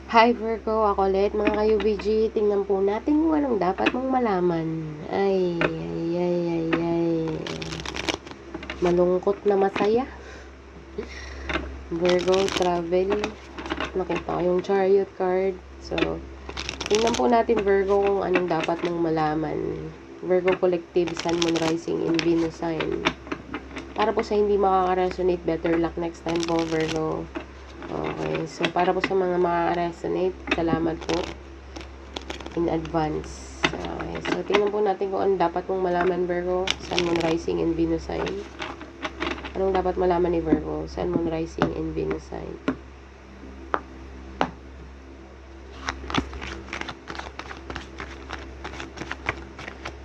Hi Virgo, ako ulit mga ka-UBG. Tingnan po natin kung anong dapat mong malaman. Ay, ay, ay, ay, ay. Malungkot na masaya. Virgo, travel. Nakita ko yung chariot card. So, tingnan po natin Virgo kung anong dapat mong malaman. Virgo Collective, Sun, Moon, Rising, in Venus sign. Para po sa hindi makaka-resonate, better luck next time po Virgo. Okay, so para po sa mga makaka-resonate, salamat po in advance. Okay, so tingnan po natin kung ano dapat mong malaman Virgo, Sun, Moon, Rising, and Venus sign. Anong dapat malaman ni Virgo, Sun, Moon, Rising, and Venus sign?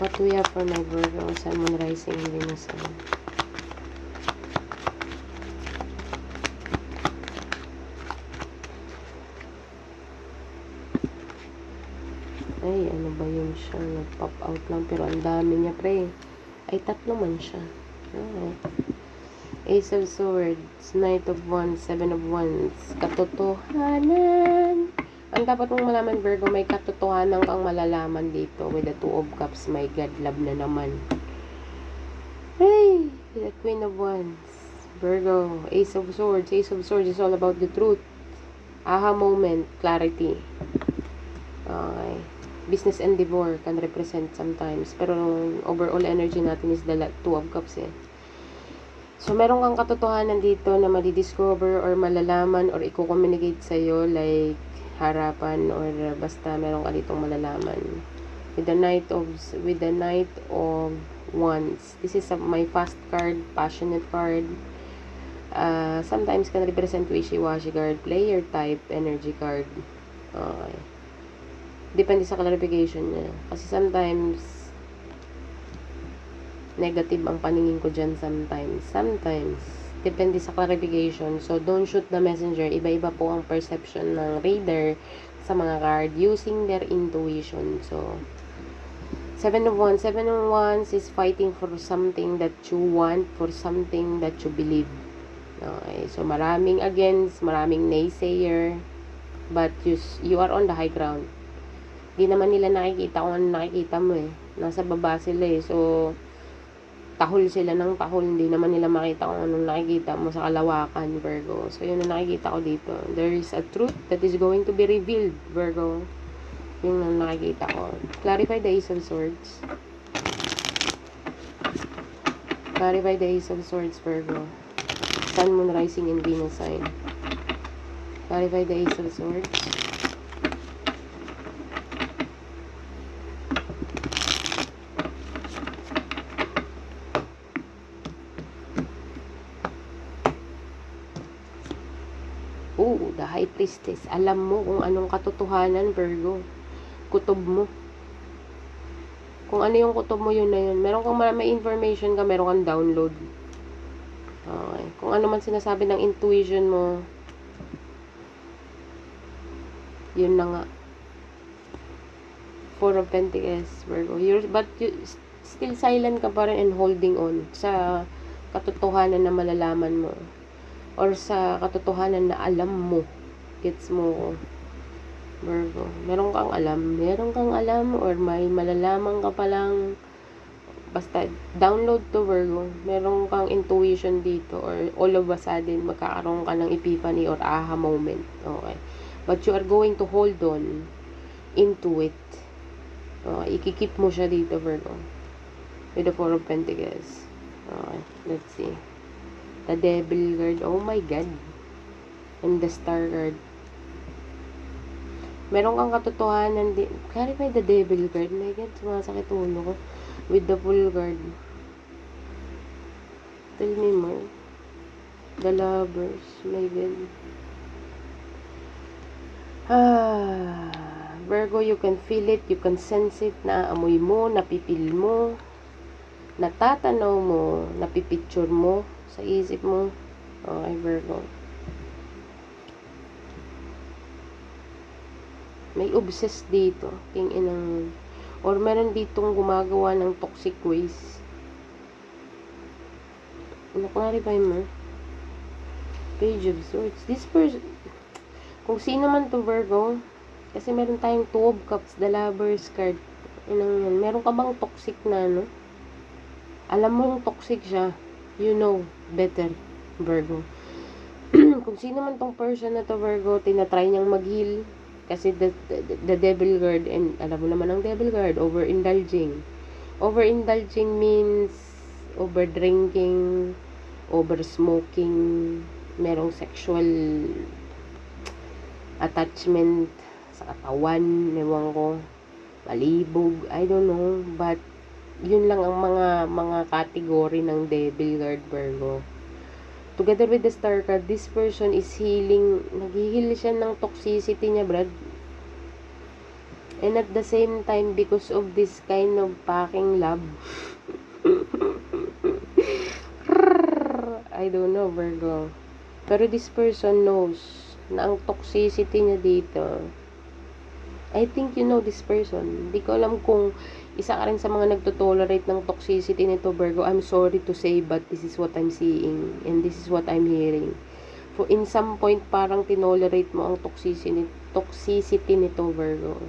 What do we have for my Virgo, Sun, Moon, Rising, and Venus sign? Ay, ano ba yun siya? Nag-pop out lang. Pero ang dami niya, pre. Ay, tatlo man siya. Okay. Ace of Swords, Knight of Wands, Seven of Wands. Katotohanan. Ang dapat mong malaman, Virgo, may katotohanan kang malalaman dito. With the Two of Cups, my God, love na naman. Hey, the Queen of Wands. Virgo, Ace of Swords. Ace of Swords is all about the truth. Aha moment, clarity. Okay. Business endeavor can represent sometimes. Pero overall energy natin is the Two of Cups eh. So, meron kang katotohanan dito na madidiscover or malalaman or i-communicate sa'yo like harapan or basta meron ka ditong malalaman. With the Knight of Wands. This is my fast card, passionate card. Sometimes can represent wishy-washy card, player type, energy card. Okay. Depende sa clarification niya. Kasi sometimes negative ang paningin ko dyan sometimes. Sometimes. Depende sa clarification. So, don't shoot the messenger. Iba-iba po ang perception ng reader sa mga card using their intuition. So, Seven of Wands. Seven of Wands is fighting for something that you want, for something that you believe. Okay. So, maraming against, maraming naysayer, but you are on the high ground. Di naman nila nakikita kung ano nakikita mo eh. Nasa baba sila eh. So, tahol sila ng tahol. Hindi naman nila makita kung anong nakikita mo sa kalawakan, Virgo. So, yun ang nakikita ko dito. There is a truth that is going to be revealed, Virgo. Yun ang nakikita ko. Clarify the Ace of Swords. Clarify the Ace of Swords, Virgo. Sun, Moon, Rising, and Venus sign. Clarify the Ace of Swords. The High Priestess. Alam mo kung anong katotohanan, Virgo. Kutob mo. Kung ano yung kutob mo, yun na yun. Meron kang may information ka, meron kang download. Okay. Kung ano man sinasabi ng intuition mo, yun na nga. Four of Pentacles, Virgo. But you still silent ka pa rin and holding on sa katotohanan na malalaman mo. Or sa katotohanan na alam mo. Gets mo, Virgo. Meron kang alam or may malalaman ka palang basta download to, Virgo. Meron kang intuition dito or all of a sudden magkakaroon ka ng epiphany or aha moment. Okay. But you are going to hold on into it. Okay. Ikikip mo siya dito, Virgo. With the Four of Pentacles. Okay. Let's see. The Devil card. Oh my God. And the Star card. Meron kang katotohanan din. Clarify the Devil card. My God, sumasakit ulo ko. With the Fool card. Tell me more. The Lovers. My God. Virgo, you can feel it. You can sense it. Naaamoy mo. Napipil mo. Natatanaw mo. Napipicture mo. Sa isip mo. Okay, Virgo. May obsessed dito. King inang or meron ditong gumagawa ng toxic ways. Clarify mo. Page of Swords. This person, Kung sino man to Virgo, kasi meron tayong Two of Cups, the Lover's card. Yan. Meron ka bang toxic na ano? Alam mo yung toxic siya. You know better, Virgo. Kung sino man tong person na to Virgo, tinatry niyang mag-heal. Kasi the devil card, and alam mo naman ang devil card, overindulging. Overindulging means overdrinking, oversmoking, merong sexual attachment sa katawan, ewan ko, palibog, I don't know, but yun lang ang mga category ng devil card Virgo. Together with the star card, this person is healing, nag-heal siya ng toxicity niya, Brad. And at the same time, because of this kind of packing love, I don't know, Virgo. Pero this person knows na ang toxicity niya dito. I think you know this person. Hindi ko alam kung isa ka rin sa mga nagtotolerate ng toxicity nito, Virgo. I'm sorry to say, but this is what I'm seeing. And this is what I'm hearing. For in some point, parang tinolerate mo ang toxicity nito, Virgo.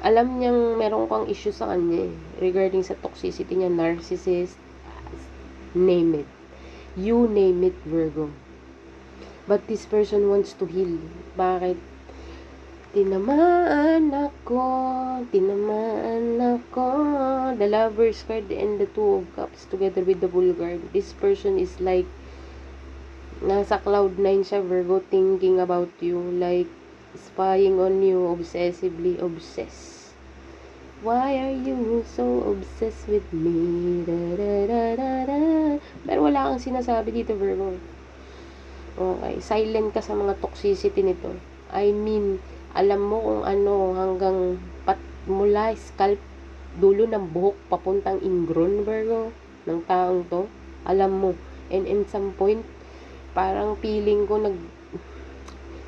Alam niyang meron kang issue sa kanya regarding sa toxicity niya, narcissist, name it. You name it, Virgo. But this person wants to heal. Bakit? Tinamaan ako. The Lover's card and the Two of Cups together with the Bull card. This person is like, nasa cloud 9 siya, Virgo, thinking about you, like, spying on you, obsessively obsessed. Why are you so obsessed with me? Pero wala kang sinasabi dito, Virgo. Okay, silent ka sa mga toxicity nito. I mean, alam mo kung ano, hanggang mula scalp, dulo ng buhok, papuntang ingron, Virgo, ng taong to. Alam mo. And in some point, parang feeling ko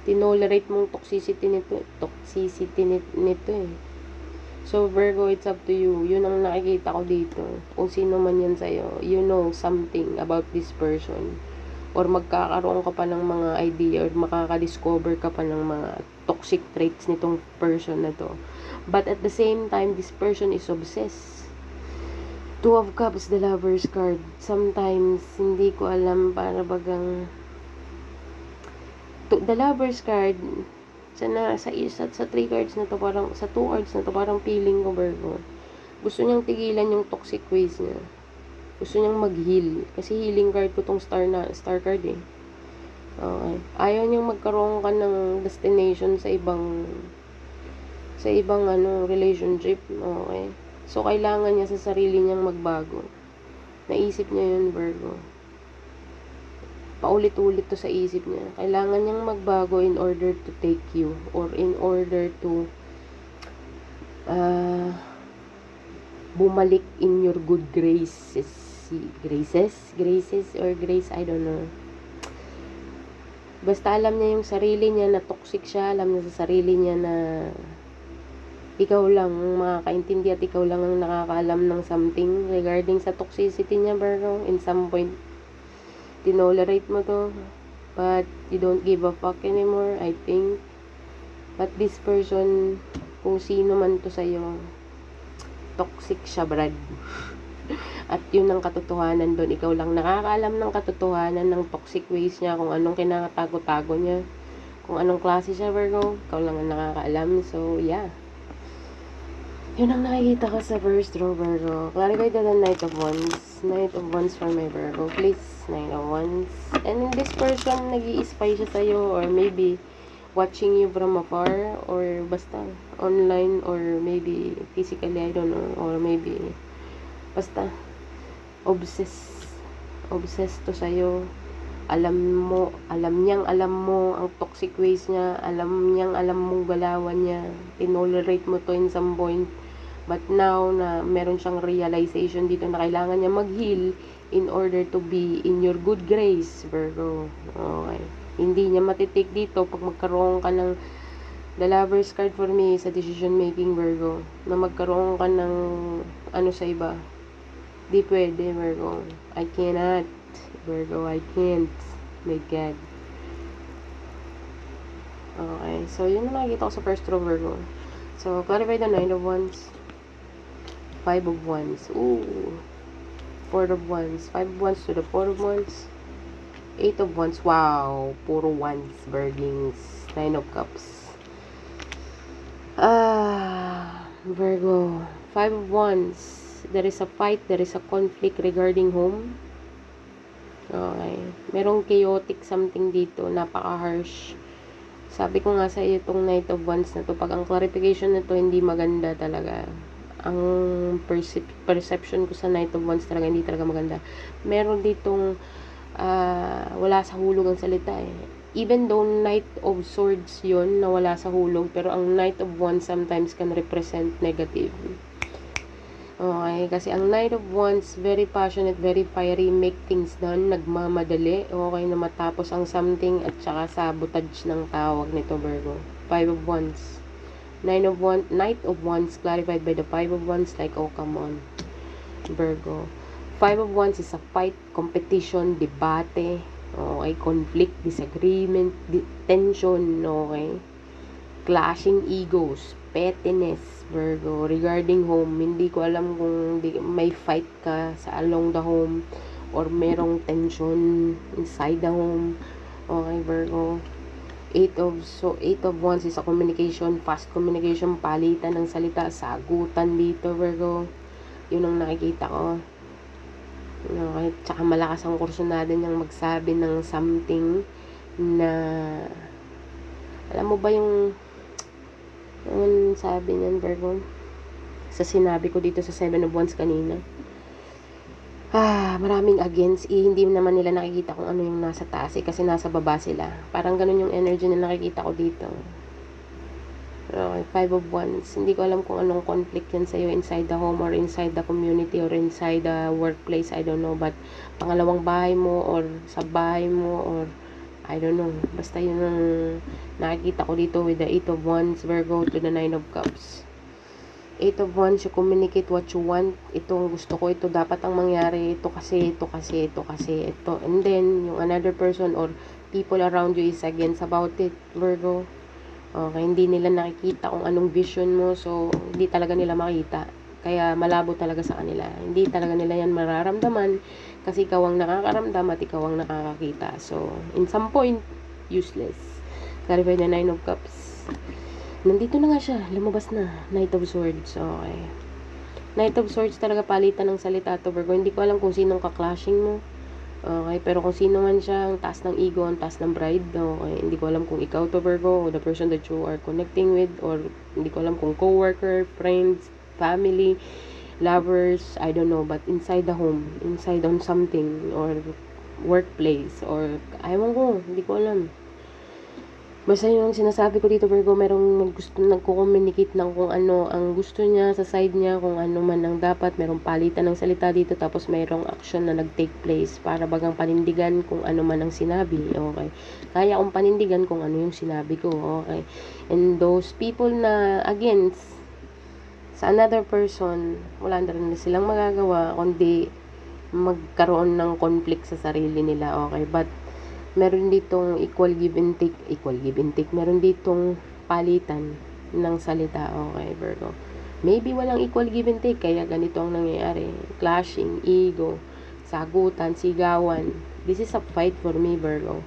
tinolerate mong toxicity nito eh. So, Virgo, it's up to you. Yun ang nakikita ko dito. Kung sino man yan sa'yo, you know something about this person. Or magkakaroon ka pa ng mga idea or makaka-discover ka pa ng mga toxic traits nitong person na to. But at the same time, this person is obsessed. Two of Cups, the Lover's card. Sometimes, hindi ko alam para bagang the Lover's card sa 3 cards na to, parang sa 2 cards na to, parang feeling ko, Virgo, gusto niyang tigilan yung toxic ways niya. Gusto niyang mag-heal. Kasi healing card ko tong star card eh. Okay. Ayaw niyang magkaroon ka ng destination sa ibang relationship. Okay. So, kailangan niya sa sarili niyang magbago. Naisip niya yun, Virgo. Paulit-ulit to sa isip niya. Kailangan niyang magbago in order to take you or in order to bumalik in your good graces, or grace, I don't know. Basta alam niya yung sarili niya na toxic siya, alam niya sa sarili niya na ikaw lang ang makakaintindi at ikaw lang ang nakakaalam ng something regarding sa toxicity niya, Virgo. In some point, tinolerate mo to, but you don't give a fuck anymore, I think. But this person, kung sino man to sa'yo, toxic siya, Brad. At yun ang katotohanan doon. Ikaw lang nakakaalam ng katotohanan ng toxic ways niya, kung anong kinakatago-tago niya, kung anong klase siya, Virgo. Ikaw lang ang nakakaalam. So, yeah. Yun ang nakikita ko sa first draw, Virgo. Clarify to the Knight of Wands. Knight of Wands for my Virgo. Please, Knight of Wands. And this person, nag-i-spy siya sa'yo, or maybe watching you from afar, or basta online, or maybe physically, I don't know, or maybe basta obsessed to sa'yo. Alam mo ang toxic ways niya, alam mong galawan niya, tinolerate mo to in some point. But now na meron siyang realization dito na kailangan niya mag-heal in order to be in your good grace, Virgo. Okay. Hindi niya matitake dito pag magkaroon ka ng the Lover's card for me sa decision making, Virgo. Na magkaroon ka ng sa iba. Di pwede, Virgo. I cannot. Virgo, I can't. My God. Okay. So, yun na nakikita ko sa first row, Virgo. So, clarify the 9 of Wands. 5 of Wands. Ooh. 4 of Wands. 5 of Wands to the 4 of Wands. 8 of Wands. Wow. Puro Wands, Virgins. 9 of Cups. Virgo. 5 of Wands. There is a fight. There is a conflict regarding home. Okay. Merong chaotic something dito. Napaka-harsh. Sabi ko nga sa iyo itong Knight of Wands na to. Pag ang clarification na to hindi maganda talaga. Ang perception ko sa Knight of Wands talaga hindi talaga maganda. Meron ditong wala sa hulog ang salita eh. Even though Knight of Swords yon na wala sa hulog, pero ang Knight of Wands sometimes can represent negative. Okay, kasi ang Knight of Wands, very passionate, very fiery, make things done, nagmamadali, okay, na matapos ang something, at saka sabotage ng tawag nito, Virgo. 5 of Wands. Knight of Wands, clarified by the 5 of Wands, like, oh, come on, Virgo. 5 of Wands is a fight, competition, debate, okay, conflict, disagreement, tension, okay, clashing egos, pettiness, Virgo, regarding home. Hindi ko alam kung may fight ka sa along the home or merong tension inside the home. Okay, Virgo. 8 of Wands is a communication, fast communication, palitan ng salita, sagutan dito, Virgo. Yun ang nakikita ko. Okay, tsaka malakas ang kursunada niyang magsabi ng something na, alam mo ba yung sabi niyan, Virgo, sa sinabi ko dito sa 7 of Wands kanina, maraming against, hindi naman nila nakikita kung ano yung nasa taas kasi nasa baba sila. Parang ganun yung energy na nakikita ko dito. Okay, 5 of Wands. Hindi ko alam kung anong conflict yan sa'yo inside the home or inside the community or inside the workplace. I don't know. But pangalawang bahay mo or sa bahay mo or I don't know. Basta yun ang nakikita ko dito with the 8 of Wands, Virgo, to the 9 of Cups. 8 of Wands, you communicate what you want. Itong gusto ko, ito dapat ang mangyari. Ito kasi. And then, yung another person or people around you is against about it, Virgo. Okay, hindi nila nakikita kung anong vision mo. So, hindi talaga nila makita. Kaya malabo talaga sa kanila. Hindi talaga nila yan mararamdaman kasi ikaw ang nakakaramdam at ikaw ang nakakakita. So, in some point, useless. Clarify the 9 of Cups. Nandito na nga siya. Lumabas na. Knight of Swords. Okay. Knight of Swords talaga palitan ng salita to, Virgo. Hindi ko alam kung sinong kaklashing mo. Okay, pero kung sino man siya, ang taas ng ego, ang taas ng pride, okay, hindi ko alam kung ikaw to, Virgo, o the person that you are connecting with, or hindi ko alam kung co-worker, friends, family, lovers, I don't know, but inside the home, inside on something, or workplace, or, ayaw ko, hindi ko alam. Basta yung sinasabi ko dito, Virgo, merong nagko-communicate ng kung ano ang gusto niya sa side niya, kung ano man ang dapat, merong palitan ng salita dito, tapos merong action na nag-take place para bagang panindigan kung ano man ang sinabi, okay. Kaya akong panindigan kung ano yung sinabi ko, okay. And those people na against sa another person, wala na rin silang magagawa, kundi magkaroon ng conflict sa sarili nila, okay. But meron ditong equal give and take, meron ditong palitan ng salita, okay, Virgo. Maybe walang equal give and take, kaya ganito ang nangyayari. Clashing, ego, sagutan, sigawan. This is a fight for me, Virgo.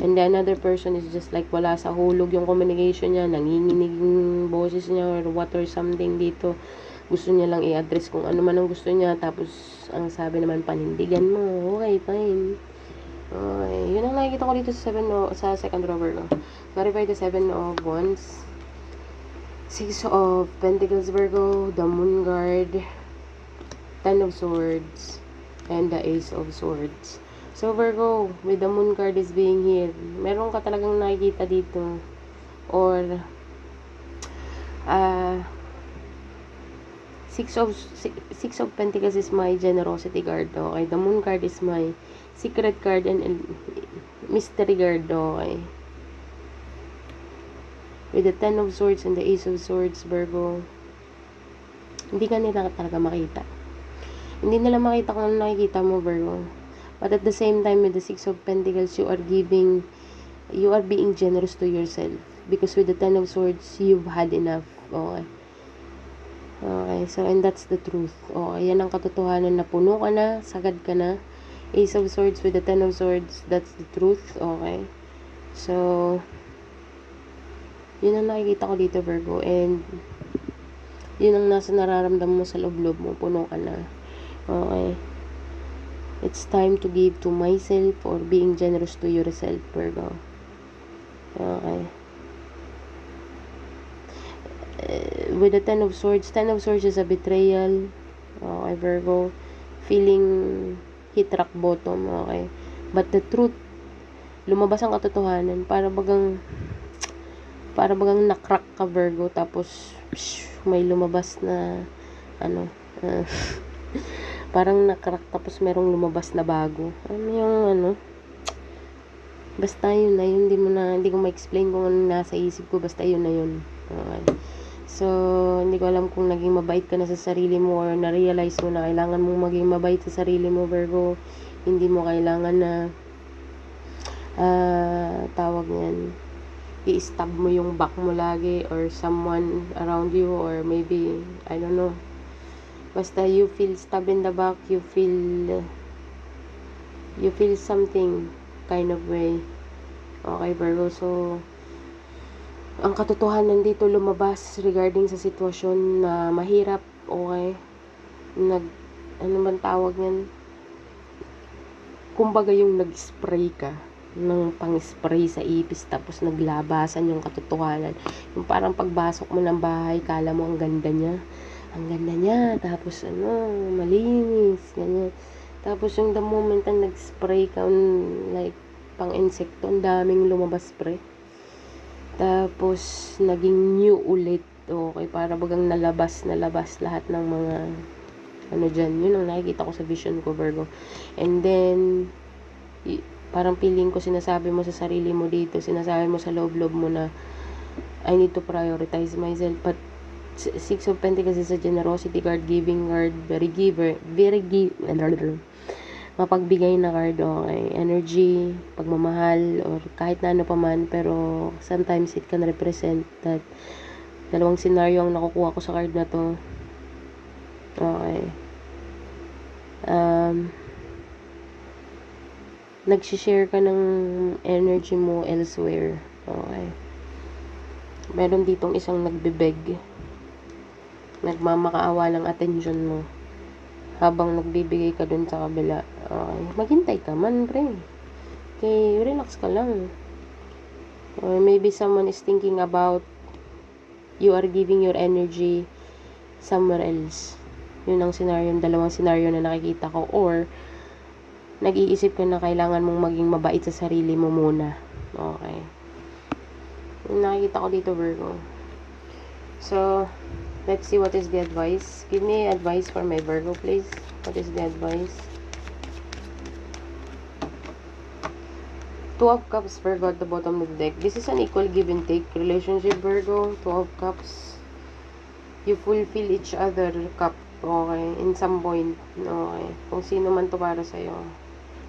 And the another person is just like wala sa hulog yung communication niya, nanginginig yung boses niya or what or something dito. Gusto niya lang i-address kung ano man ang gusto niya, tapos ang sabi naman, panindigan mo, okay, fine. Okay, yun ang nakikita ko dito sa second row, Virgo. Clarify the 7 of Wands, 6 of Pentacles, Virgo, the Moon Guard, 10 of Swords, and the Ace of Swords. So, Virgo, with the Moon Guard is being here, meron ka talagang nakikita dito, or 6 of Pentacles is my generosity card, okay? The Moon card is my secret card and mystery card, okay? With the 10 of Swords and the Ace of Swords, Virgo, hindi ka nila talaga makita. Hindi nila makita kung ano nakikita mo, Virgo. But at the same time, with the Six of Pentacles, you are being generous to yourself. Because with the Ten of Swords, you've had enough. Okay. Okay, so and that's the truth. Okay, yan ang katotohanan na puno ka na, sagad ka na. Ace of Swords with the Ten of Swords, that's the truth. Okay. So, yun ang nakikita ko dito, Virgo. And, yun ang nasa nararamdaman mo sa loob-loob mo. Puno ka na. Okay. It's time to give to myself or being generous to yourself, Virgo. Okay. With the Ten of Swords is a betrayal. Okay, Virgo. Feeling hit rock bottom. Okay. But the truth, lumabas ang katotohanan. Para bagang nakrak ka, Virgo. Tapos, may lumabas na, parang nakrak tapos merong lumabas na bago. Ano yung basta yun na yun. Hindi ko ma-explain kung ano nasa isip ko. Basta yun na yun. Okay. So, hindi ko alam kung naging mabait ka na sa sarili mo or na-realize mo na kailangan mong maging mabait sa sarili mo, Virgo. Hindi mo kailangan na tawag yan, i-stab mo yung back mo lagi or someone around you or maybe, I don't know. Basta you feel stabbed in the back, you feel something kind of way. Okay, Virgo. So, ang katotohanan dito lumabas regarding sa sitwasyon na mahirap. Okay. Ano bang tawag yan? Kumbaga yung nag-spray ka ng pang-spray sa ipis tapos naglabasan yung katotohanan. Yung parang pagbasok mo ng bahay, kala mo ang ganda niya. Ang ganda niya. Tapos malinis. Ganyan. Tapos yung the moment na nag-spray ka, like pang-insekto, ang daming lumabas spray. Tapos, naging new ulit. Okay, para bagang nalabas lahat ng mga dyan. Yun ang nakikita ko sa vision ko, Virgo. And then, parang feeling ko sinasabi mo sa sarili mo dito, sinasabi mo sa loob-loob mo na I need to prioritize myself. But, Six of Pentacles is a generosity card, giving card, very mapagbigay na card, okay. Energy, pagmamahal, or kahit na ano pa man, pero sometimes it can represent that dalawang scenario ang nakukuha ko sa card na to. Okay. Nagsishare ka ng energy mo elsewhere. Okay. Meron ditong isang nagbibeg. Nagmamakaawa ng attention mo. Habang nagbibigay ka dun sa kabila. Okay. Maghintay ka man, pre. Okay, relax ka lang. Or maybe someone is thinking about you are giving your energy somewhere else. Yun ang scenario, dalawang scenario na nakikita ko. Or, nag-iisip ka na kailangan mong maging mabait sa sarili mo muna. Okay. Yung nakikita ko dito, Virgo. So, let's see what is the advice. Give me advice for my Virgo, please. What is the advice? Two of Cups, Virgo, at the bottom of the deck. This is an equal give and take relationship, Virgo. Two of Cups. You fulfill each other cup. Okay. In some point. Okay. Kung sino man to para sa'yo.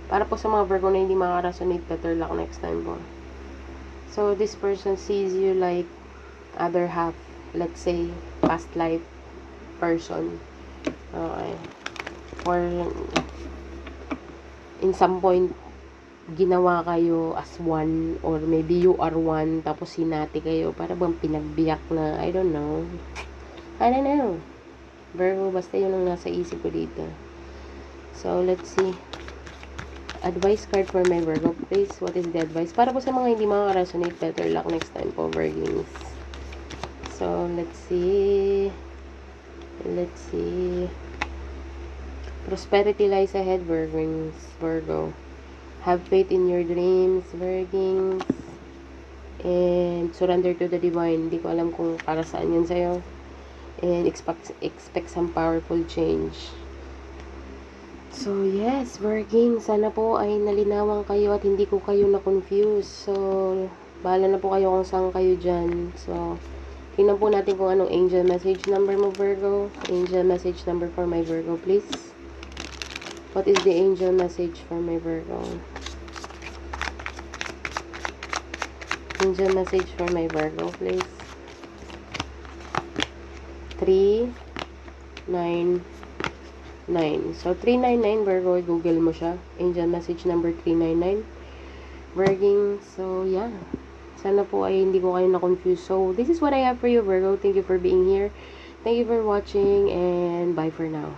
Para po sa mga Virgo na hindi makaresonate, better luck next time po. So, this person sees you like other half. Let's say, past life person. Okay. Or, in some point, ginawa kayo as one. Or maybe you are one. Tapos hinati kayo. Para bang pinagbiyak na, I don't know. Virgo, basta yun ang nasa isip ko dito. So, let's see. Advice card for my Virgo, please. What is the advice? Para po sa mga hindi makaka-resonate, better luck next time po, Virgins. So, let's see. Let's see. Prosperity lies ahead, Virgo. Have faith in your dreams, Virgins. And surrender to the divine. Hindi ko alam kung para saan yun sa'yo. And expect some powerful change. So, yes, Virgins. Sana po ay nalinawan kayo at hindi ko kayo na-confuse. So, bahala na po kayo kung saan kayo dyan. So, tingnan po natin kung anong angel message number mo, Virgo. Angel message number for my Virgo, please. What is the angel message for my Virgo? Angel message for my Virgo, please. 399. So, 399, Virgo, Google mo siya. Angel message number 399. Virging, so, yeah. Sana po ay hindi ko kayo na-confuse. So, this is what I have for you, Virgo. Thank you for being here. Thank you for watching, and bye for now.